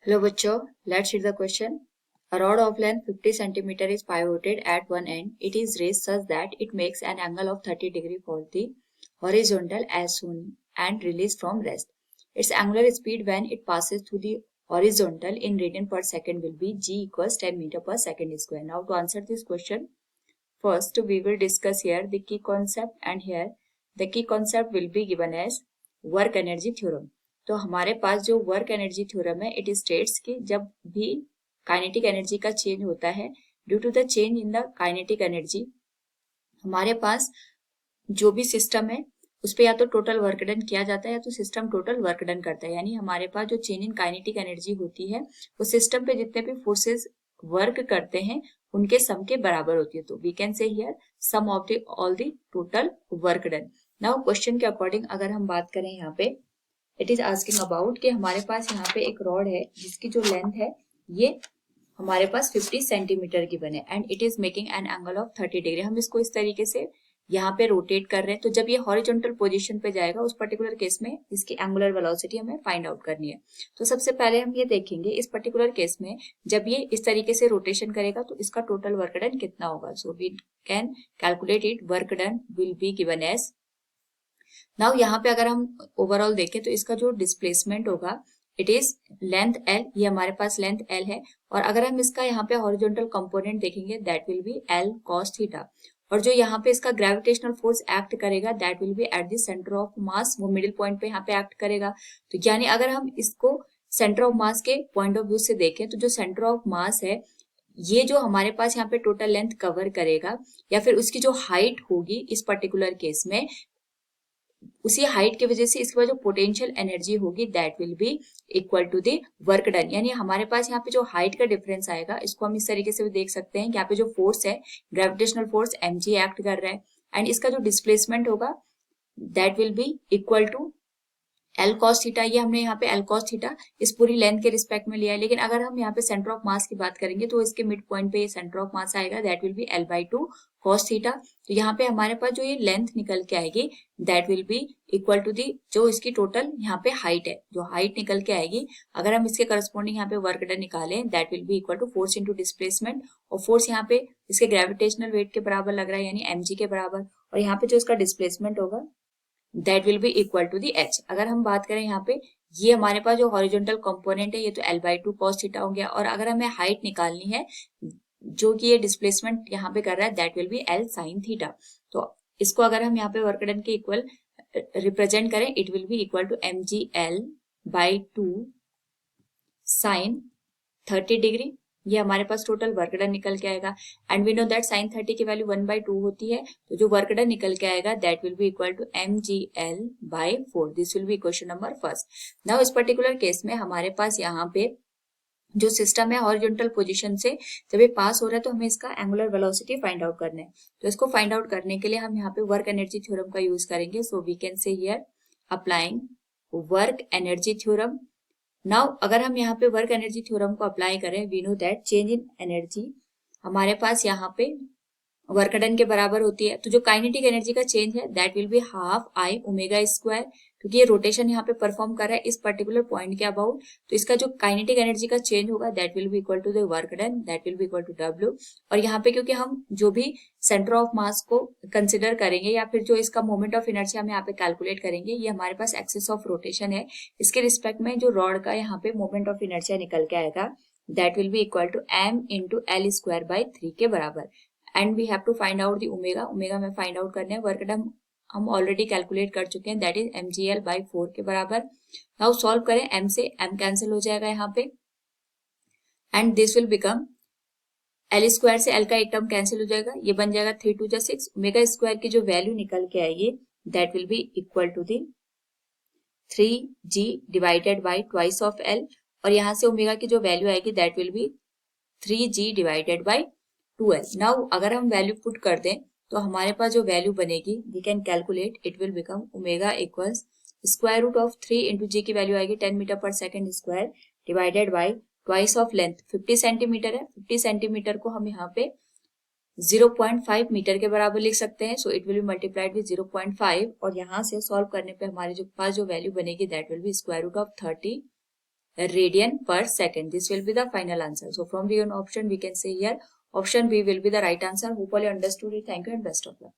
Hello बच्चों, let's read the question. A rod of length 50 cm is pivoted at one end. It is raised such that it makes an angle of 30 degree for the horizontal as soon and released from rest. Its angular speed when it passes through the horizontal in radian per second will be g equals 10 meter per second square. Now to answer this question, first we will discuss here the key concept, and here the key concept will be given as work energy theorem. तो हमारे पास जो work energy theorem है, it states कि जब भी kinetic energy का change होता है due to the change in the kinetic energy, हमारे पास जो भी सिस्टम है उस पर या तो टोटल वर्क डन किया जाता है या तो सिस्टम टोटल वर्क डन करता है। यानी हमारे पास जो चेंज इन काइनेटिक एनर्जी होती है वो सिस्टम पे जितने भी फोर्सेस वर्क करते हैं उनके सम के बराबर होती है। तो we can say here sum of the all the total work done. Now question के अकॉर्डिंग अगर हम बात करें यहाँ पे, इट इज आस्किंग अबाउट कि हमारे पास यहाँ पे एक रॉड है जिसकी जो लेंथ है ये हमारे पास 50 सेंटीमीटर की बने and it is making an angle of 30 degree. हम इसको इस तरीके से यहाँ पे रोटेट कर रहे हैं, तो जब ये हॉरिजॉन्टल पोजीशन पे जाएगा उस पर्टिकुलर केस में इसकी एंगुलर वेलोसिटी हमें फाइंड आउट करनी है। तो सबसे पहले हम ये देखेंगे इस पर्टिकुलर केस में जब ये इस तरीके से रोटेशन करेगा तो इसका टोटल वर्क डन कितना होगा। So we can calculate it. Work done will be given as, now यहाँ पे अगर हम ओवरऑल देखें तो इसका जो डिस्प्लेसमेंट होगा इट इज लेंथ एल, ये हमारे पास लेंथ एल है, और अगर हम इसका यहाँ पे हॉरिजॉन्टल कंपोनेंट देखेंगे that will be L cos theta, और जो यहाँ पे इसका ग्रेविटेशनल फोर्स एक्ट करेगा that will B at the centre of mass, वो मिडिल पॉइंट पे यहाँ पे एक्ट करेगा। तो यानी अगर हम इसको सेंटर ऑफ मास के पॉइंट ऑफ व्यू से देखें तो जो सेंटर ऑफ मास है ये जो हमारे पास यहाँ पे टोटल लेंथ कवर करेगा या फिर उसकी जो हाइट होगी इस पर्टिकुलर केस में, उसी हाइट की वजह से इसके बाद जो पोटेंशियल एनर्जी होगी that will be equal to the work done. यानी हमारे पास यहाँ पे जो हाइट का डिफरेंस आएगा इसको हम इस तरीके से भी देख सकते हैं कि यहाँ पे जो फोर्स है ग्रेविटेशनल फोर्स mg एक्ट कर रहा है एंड इसका जो डिस्प्लेसमेंट होगा that will be equal to L cos theta. ये हमने यहाँ पे एल कॉस थीटा इस पूरी लेंथ के रिस्पेक्ट में लिया है, लेकिन अगर हम यहाँ पे सेंटर ऑफ मास की बात करेंगे तो इसके मिड पॉइंट पे ये सेंटर ऑफ मास आएगा that will be L by to cos theta. तो यहाँ पे हमारे पास जो ये लेंथ निकल के आएगी that will be equal to the जो इसकी टोटल यहाँ पे हाइट है, जो हाइट निकल के आएगी अगर हम इसके करस्पॉन्डिंग यहाँ पे वर्क डन निकालें that will be equal to force into displacement, और फोर्स यहाँ पे इसके ग्रेविटेशनल वेट के बराबर लग रहा है यानी mg के बराबर, और यहाँ पे जो इसका डिस्प्लेसमेंट होगा that will be equal to the H. अगर हम बात करें यहाँ पे ये हमारे पास जो हॉरिजॉन्टल कंपोनेंट है ये तो L by to cos theta हो गया, और अगर हमें हाइट निकालनी है जो कि ये डिस्प्लेसमेंट यहाँ पे कर रहा है that will be L sine theta. तो इसको अगर हम यहाँ पे वर्क डन के इक्वल रिप्रेजेंट करें it will be equal to M G L by two sine 30 degree. ये हमारे पास टोटल वर्क डन निकल के आएगा and we know that sine 30 की वैल्यू 1/2 होती है, तो जो वर्क डन निकल के आएगा that will be equal to mgl by 4। This will be question number first. Now इस पर्टिकुलर केस में हमारे पास यहाँ पे जो सिस्टम है हॉरिजॉन्टल पोजीशन से जब ये पास हो रहा है तो हमें इसका एंगुलर वेलोसिटी फाइंड आउट करना है। तो इसको फाइंड आउट करने के लिए हम यहाँ पे वर्क एनर्जी थ्योरम का यूज करेंगे। So we can say here applying work energy theorem. Now अगर हम यहाँ पे वर्क एनर्जी थ्योरम को अप्लाई करें we know that change in energy हमारे पास यहाँ पे वर्क डन के बराबर होती है। तो जो काइनेटिक एनर्जी का चेंज है that will be half I omega square, क्योंकि ये रोटेशन यहाँ पे परफॉर्म कर रहा है इस पर्टिकुलर पॉइंट के अबाउट, तो इसका जो काइनेटिक एनर्जी का चेंज होगा that will be equal to the work done that will be equal to W. और यहाँ पे क्योंकि हम जो भी सेंटर ऑफ मास को कंसिडर करेंगे या फिर जो इसका मोमेंट ऑफ इनर्जी हम यहाँ पे कैलकुलेट करेंगे ये हमारे पास एक्सिस ऑफ रोटेशन है, इसके रिस्पेक्ट में जो रॉड का यहाँ पे मोमेंट ऑफ इनर्जी निकल के आएगा that will be equal to m into L square by 3 के बराबर। And we have to find out the omega, omega में फाइंड आउट करने हैं, वर्क डन हम ऑलरेडी कैलकुलेट कर चुके हैं दैट इज mgl बाई 4 के बराबर। नाउ सॉल्व करें, m से m कैंसिल हो जाएगा यहाँ पे and this will become L square से एल का एक टर्म कैंसिल हो जाएगा, ये बन जाएगा 3 2 जा 6। ओमेगा स्क्वायर की जो वैल्यू निकल के आएगी that will be equal to the 3g divided by twice of l, और यहाँ से ओमेगा की जो वैल्यू आएगी that will be 3g divided by 2l। Now अगर हम वैल्यू पुट कर दें तो हमारे पास जो वैल्यू बनेगी we can calculate it will become omega equals square root of 3 into G की वैल्यू आएगी 10 मीटर पर second square divided by twice of length 50 centimetre है, 50 सेंटीमीटर को हम यहाँ पे 0.5 मीटर के बराबर लिख सकते हैं। So it will B multiplied with 0.5 और यहाँ से सॉल्व करने पे हमारे जो पास जो वैल्यू बनेगी that will be square root of 30 radian per second. This will be the final answer. So from the option we can say here option B will be the right answer. Hopefully understood it. Thank you and best of luck.